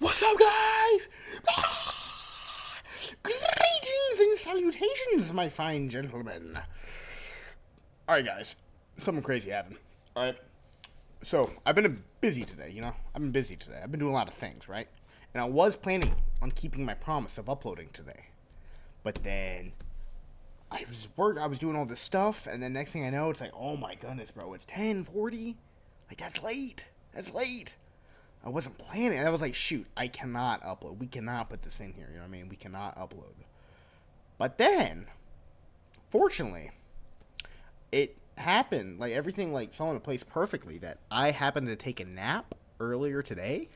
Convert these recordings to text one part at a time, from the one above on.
What's up, guys? Greetings and salutations, my fine gentlemen. Alright, guys. Something crazy happened. Alright. So, I've been busy today, I've been busy today. I've been doing a lot of things, right? And I was planning on keeping my promise of uploading today. But then I was doing all this stuff, and then next thing I know, it's like, oh my goodness, bro, it's 10:40. Like, that's late. That's late. I wasn't planning. I was like, shoot, I cannot upload. We cannot put this in here, you know what I mean? We cannot upload. But then, fortunately, it happened. Like, everything, like, fell into place perfectly that I happened to take a nap earlier today.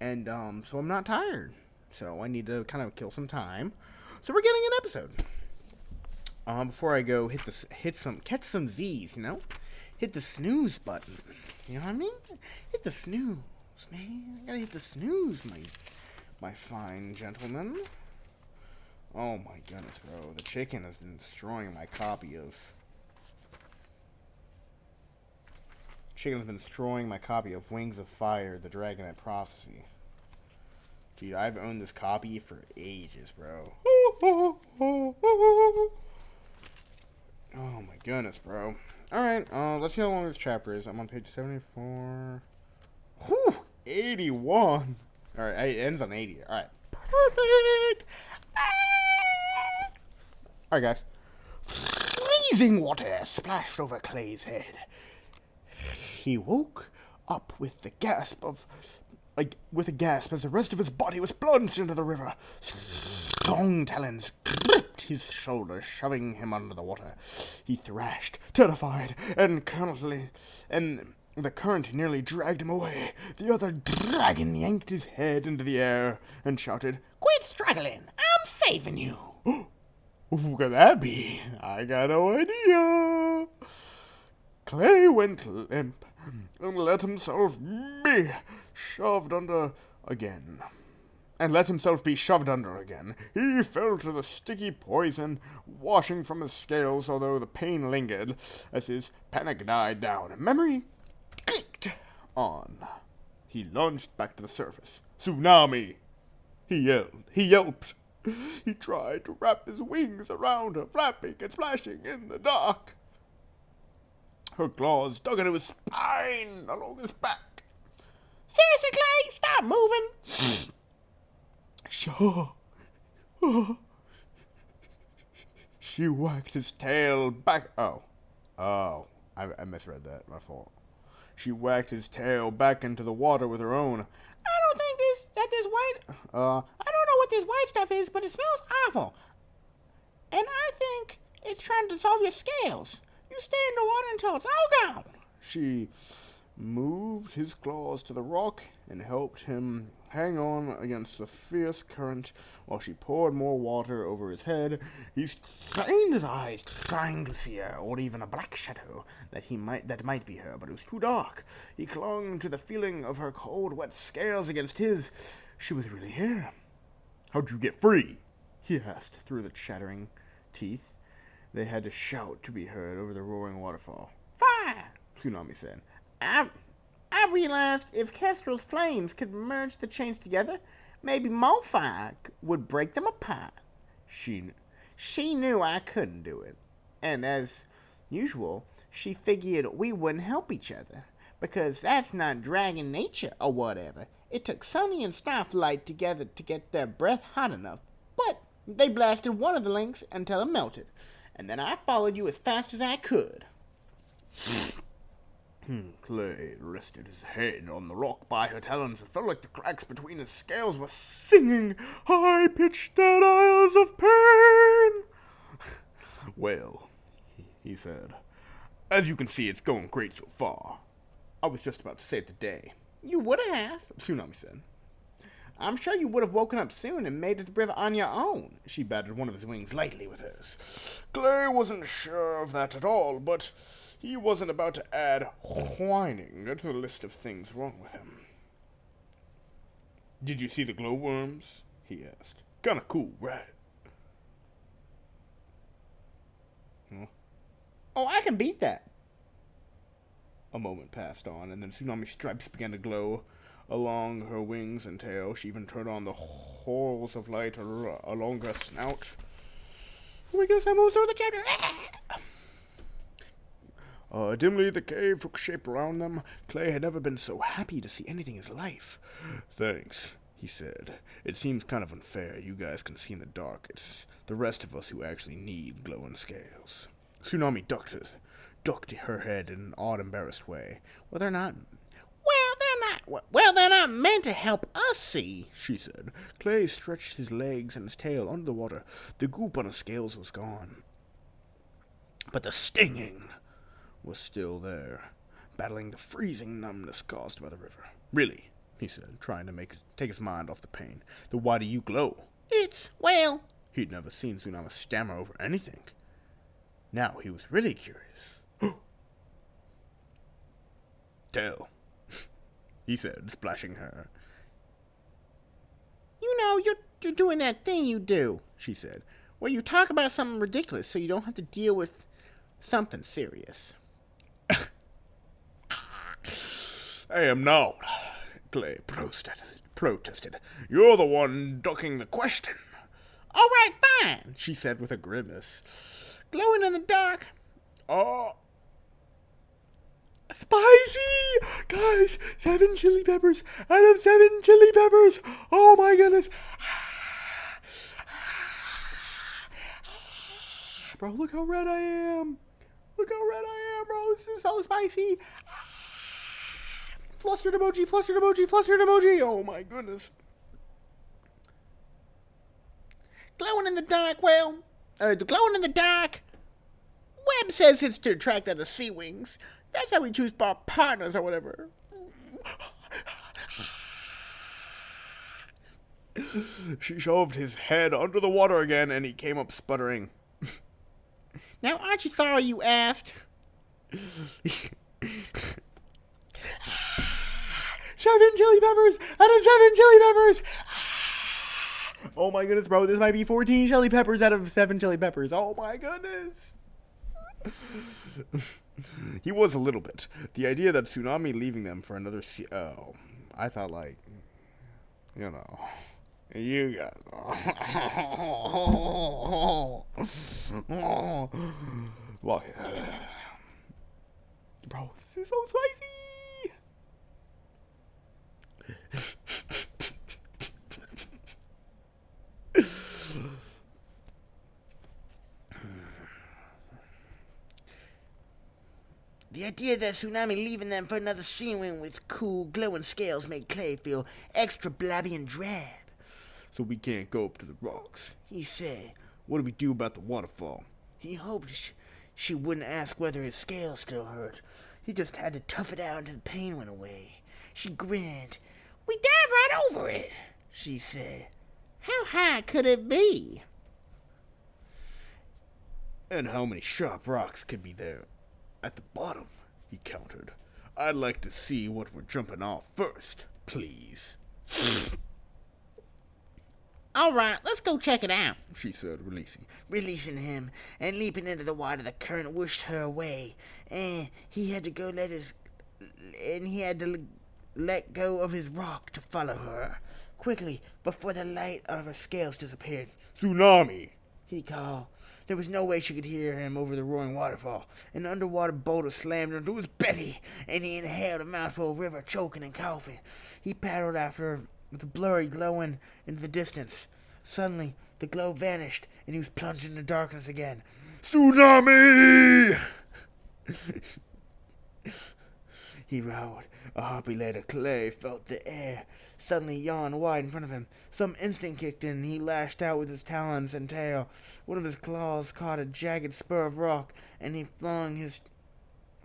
And, so I'm not tired. So I need to kind of kill some time. So we're getting an episode. Before I go catch some Z's, Hit the snooze button. You know what I mean? Hit the snooze, man. I gotta hit the snooze, my fine gentleman. Oh my goodness, bro. The chicken has been destroying my copy of... Wings of Fire, the Dragonite Prophecy. Dude, I've owned this copy for ages, bro. Oh my goodness, bro. Alright, let's see how long this chapter is. I'm on page 74. Whew! 81! Alright, it ends on 80. Alright. Perfect! Alright, guys. Freezing water splashed over Clay's head. He woke up with a gasp as the rest of his body was plunged into the river. Strong talons gripped his shoulders, shoving him under the water. He thrashed, terrified, and the current nearly dragged him away. The other dragon yanked his head into the air and shouted, "Quit struggling! I'm saving you!" Who could that be? I got no idea. Clay went limp and let himself be shoved under again. He fell to the sticky poison washing from his scales, although the pain lingered as his panic died down. Memory clicked on. He lunged back to the surface. "Tsunami!" He yelped. He tried to wrap his wings around her, flapping and splashing in the dark. Her claws dug into his spine along his back. "Seriously, Clay, stop moving!" Sure. She whacked his tail back. I misread that. My fault. She whacked his tail back into the water with her own. "I don't think I don't know what this white stuff is, but it smells awful. And I think it's trying to dissolve your scales. You stay in the water until it's all gone." She moved his claws to the rock and helped him hang on against the fierce current while she poured more water over his head. He strained his eyes, trying to see her, or even a black shadow that might be her, but it was too dark. He clung to the feeling of her cold, wet scales against his. She was really here. "How'd you get free?" he asked through the chattering teeth. They had to shout to be heard over the roaring waterfall. "Fire!" Tsunami said. I realized if Kestrel's flames could merge the chains together, maybe more fire would break them apart. She knew I couldn't do it, and as usual, she figured we wouldn't help each other, because that's not dragon nature or whatever. It took Sunny and Starflight together to get their breath hot enough, but they blasted one of the links until it melted, and then I followed you as fast as I could." Clay rested his head on the rock by her talons. It felt like the cracks between his scales were singing high-pitched dead aisles of pain. "Well," he said, "as you can see, it's going great so far. I was just about to save the day." "You would have," Tsunami said. "I'm sure you would have woken up soon and made it to the river on your own." She batted one of his wings lightly with hers. Clay wasn't sure of that at all, but he wasn't about to add whining to the list of things wrong with him. "Did you see the glowworms?" he asked. "Kinda cool, right?" Huh? "Oh, I can beat that." A moment passed on, and then Tsunami's stripes began to glow. along her wings and tail. She even turned on the whorls of light along her snout. Oh my goodness, I moved through the chapter. Dimly the cave took shape around them. Clay had never been so happy to see anything in his life. "Thanks," he said. "It seems kind of unfair. You guys can see in the dark. It's the rest of us who actually need glowing scales." Tsunami ducked her head in an odd, embarrassed way. They're not meant to help us see," she said. Clay stretched his legs and his tail under the water. The goop on his scales was gone, but the stinging was still there, battling the freezing numbness caused by the river. "Really," he said, trying to take his mind off the pain. "Then why do you glow?" Well, He'd never seen Tsunami stammer over anything. Now he was really curious. "Tell," he said, splashing her. you're doing that thing you do," she said, "where you talk about something ridiculous so you don't have to deal with something serious." "I am not," Clay protested. "You're the one ducking the question." "All right, fine," she said with a grimace. "Glowing in the dark." "Oh, spicy! Guys, 7 chili peppers out of 7 chili peppers! Oh my goodness!" Bro, look how red I am! Look how red I am, bro! This is so spicy! Flustered emoji, flustered emoji, flustered emoji! Oh my goodness. Glowing in the dark, the glowing in the dark. Webb says it's to attract other sea wings. That's how we choose our partners or whatever. She shoved his head under the water again, and he came up sputtering. "Now, aren't you sorry you asked?" 7 chili peppers out of 7 chili peppers! Oh my goodness, bro, this might be 14 chili peppers out of 7 chili peppers. Oh my goodness. He was a little bit. The idea that Tsunami leaving them for another I thought, like, you know, you guys. Well, bro, this is so spicy. The idea that Tsunami leaving them for another sea wing with cool, glowing scales made Clay feel extra blabby and drab. "So we can't go up to the rocks," he said. "What do we do about the waterfall?" He hoped she wouldn't ask whether his scales still hurt. He just had to tough it out until the pain went away. She grinned. "We dive right over it," she said. "How high could it be?" "And how many sharp rocks could be there at the bottom?" he countered. "I'd like to see what we're jumping off first, please." "All right, let's go check it out," she said, releasing him, and leaping into the water. The current whooshed her away, and he had to let go of his rock to follow her. Quickly, before the light of her scales disappeared, "Tsunami!" he called. There was no way she could hear him over the roaring waterfall. An underwater boulder slammed into his belly, and he inhaled a mouthful of river, choking and coughing. He paddled after her with the blurry glowing into the distance. Suddenly, the glow vanished, and he was plunged into darkness again. "Tsunami!" He roared. A heartbeat later, Clay felt the air suddenly yawn wide in front of him. Some instinct kicked in, and he lashed out with his talons and tail. One of his claws caught a jagged spur of rock, and he flung his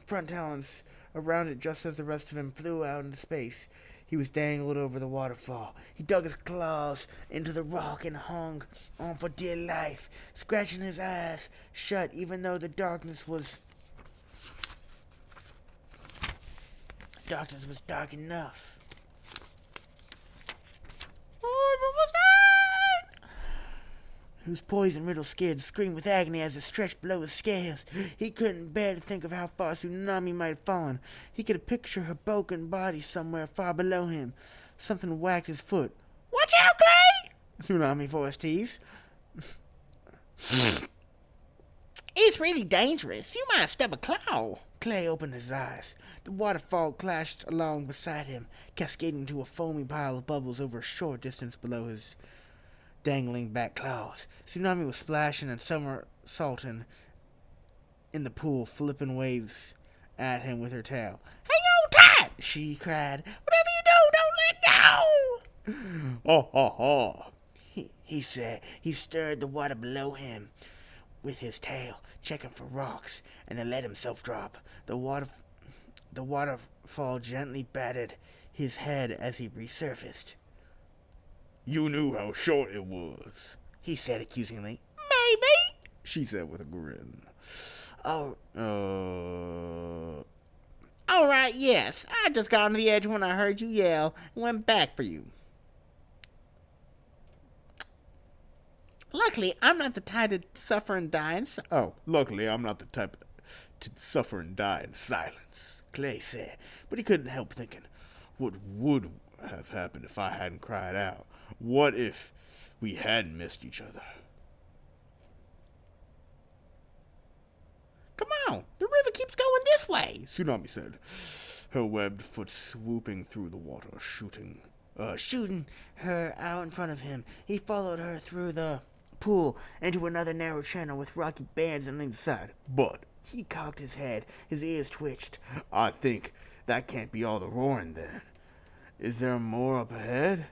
front talons around it just as the rest of him flew out into space. He was dangled over the waterfall. He dug his claws into the rock and hung on for dear life, scratching his eyes shut even though the darkness was dark enough. whose poison-riddled skin screamed with agony as it stretched below his scales. He couldn't bear to think of how far Tsunami might have fallen. He could picture her broken body somewhere far below him. Something whacked his foot. "Watch out, Clay!" Tsunami voiced teased. "It's really dangerous. You might stub a claw." Clay opened his eyes. The waterfall clashed along beside him, cascading to a foamy pile of bubbles over a short distance below his dangling back claws. Tsunami was splashing and somersaulting in the pool, flipping waves at him with her tail. "Hang on tight!" she cried. "Whatever you do, don't let go!" Ha ha ha, he said. He stirred the water below him with his tail, checking for rocks, and then let himself drop. The waterfall gently batted his head as he resurfaced. "You knew how short it was," he said accusingly. "Maybe," she said with a grin. All right, yes. I just got on the edge when I heard you yell and went back for you. Luckily, I'm not the type to suffer and die in luckily I'm not the type to suffer and die in silence, Clay said, but he couldn't help thinking, what would have happened if I hadn't cried out? What if we hadn't missed each other? "Come on, the river keeps going this way," Tsunami said, her webbed foot swooping through the water, shooting her out in front of him. He followed her through the pool into another narrow channel with rocky bends on either side. But he cocked his head. His ears twitched. "I think that can't be all the roaring then. Is there more up ahead?"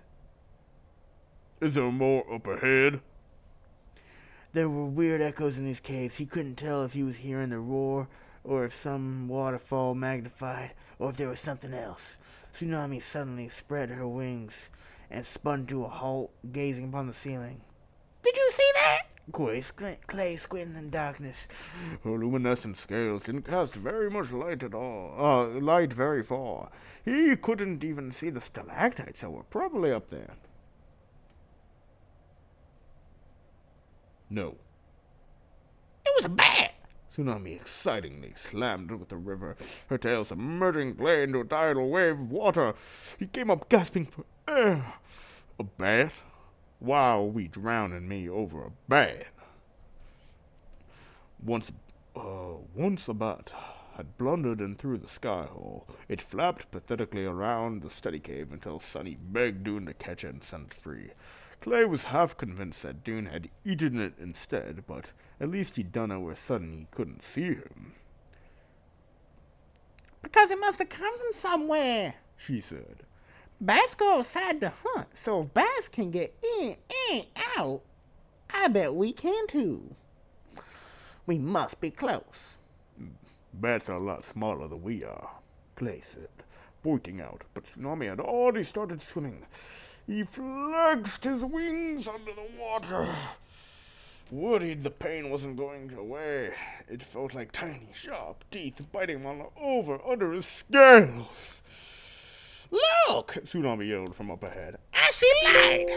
There were weird echoes in these caves. He couldn't tell if he was hearing the roar, or if some waterfall magnified, or if there was something else. Tsunami suddenly spread her wings and spun to a halt, gazing upon the ceiling. "Did you see that?" Clay squinted in darkness. Her luminescent scales didn't cast very much light at all. Light very far. He couldn't even see the stalactites that were probably up there. No. "It was a bat." Tsunami excitingly slammed with the river, her tail submerging Clay into a tidal wave of water. He came up gasping for air. "A bat? Why are we drowning me over a bat?" Once a bat had blundered in through the sky hole. It flapped pathetically around the study cave until Sunny begged Dune to catch it and send it free. Clay was half convinced that Dune had eaten it instead, but at least he'd done it where Sunny couldn't see him. "Because it must have come from somewhere," she said. "Bats go outside to hunt, so if bats can get in and out, I bet we can too. We must be close." "Bats are a lot smaller than we are," Clay said, pointing out, but Tsunami had already started swimming. He flexed his wings under the water. Worried the pain wasn't going away, it felt like tiny, sharp teeth biting him all under his scales. "Look!" Tsunami yelled from up ahead. "I see light!"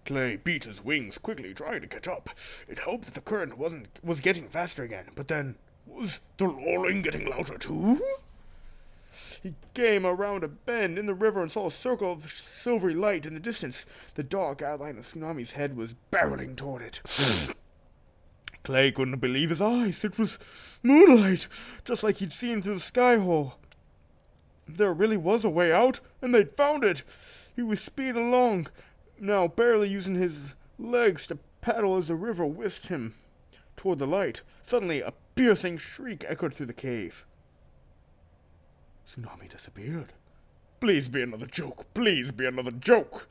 Clay beat his wings quickly, trying to catch up. It hoped that the current was getting faster again, but then was the roaring getting louder too? He came around a bend in the river and saw a circle of silvery light in the distance. The dark outline of Tsunami's head was barreling toward it. Clay couldn't believe his eyes. It was moonlight, just like he'd seen through the sky hole. There really was a way out, and they'd found it. He was speeding along, now barely using his legs to paddle as the river whisked him toward the light. Suddenly, a piercing shriek echoed through the cave. Tsunami disappeared. Please be another joke. Please be another joke.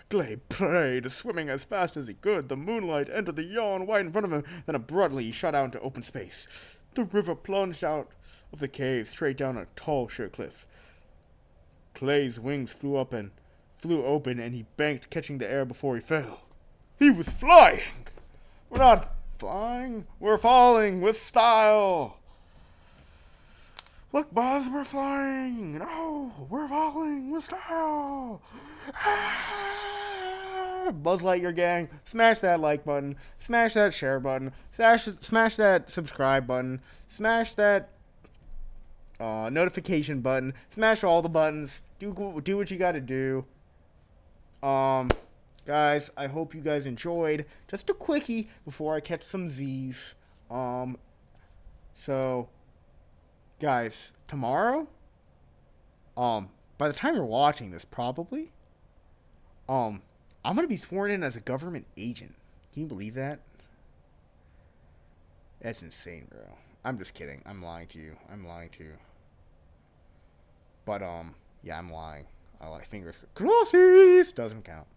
Clay prayed, swimming as fast as he could. The moonlight entered the yawn wide in front of him, then abruptly he shot out into open space. The river plunged out of the cave, straight down a tall, sheer cliff. Clay's wings flew open, and he banked, catching the air before he fell. He was flying! We're not flying, we're falling with style! Look, Buzz, we're flying. No, we're falling with style. Ah! Buzz Lightyear gang, smash that like button, smash that share button, smash that subscribe button, smash that notification button, smash all the buttons. Do what you gotta do. Guys, I hope you guys enjoyed. Just a quickie before I catch some Z's. So, guys, tomorrow, by the time you're watching this, probably, I'm gonna be sworn in as a government agent. Can you believe that? That's insane, bro. I'm just kidding. I'm lying to you. But, yeah, I'm lying. I like fingers. Crossies doesn't count.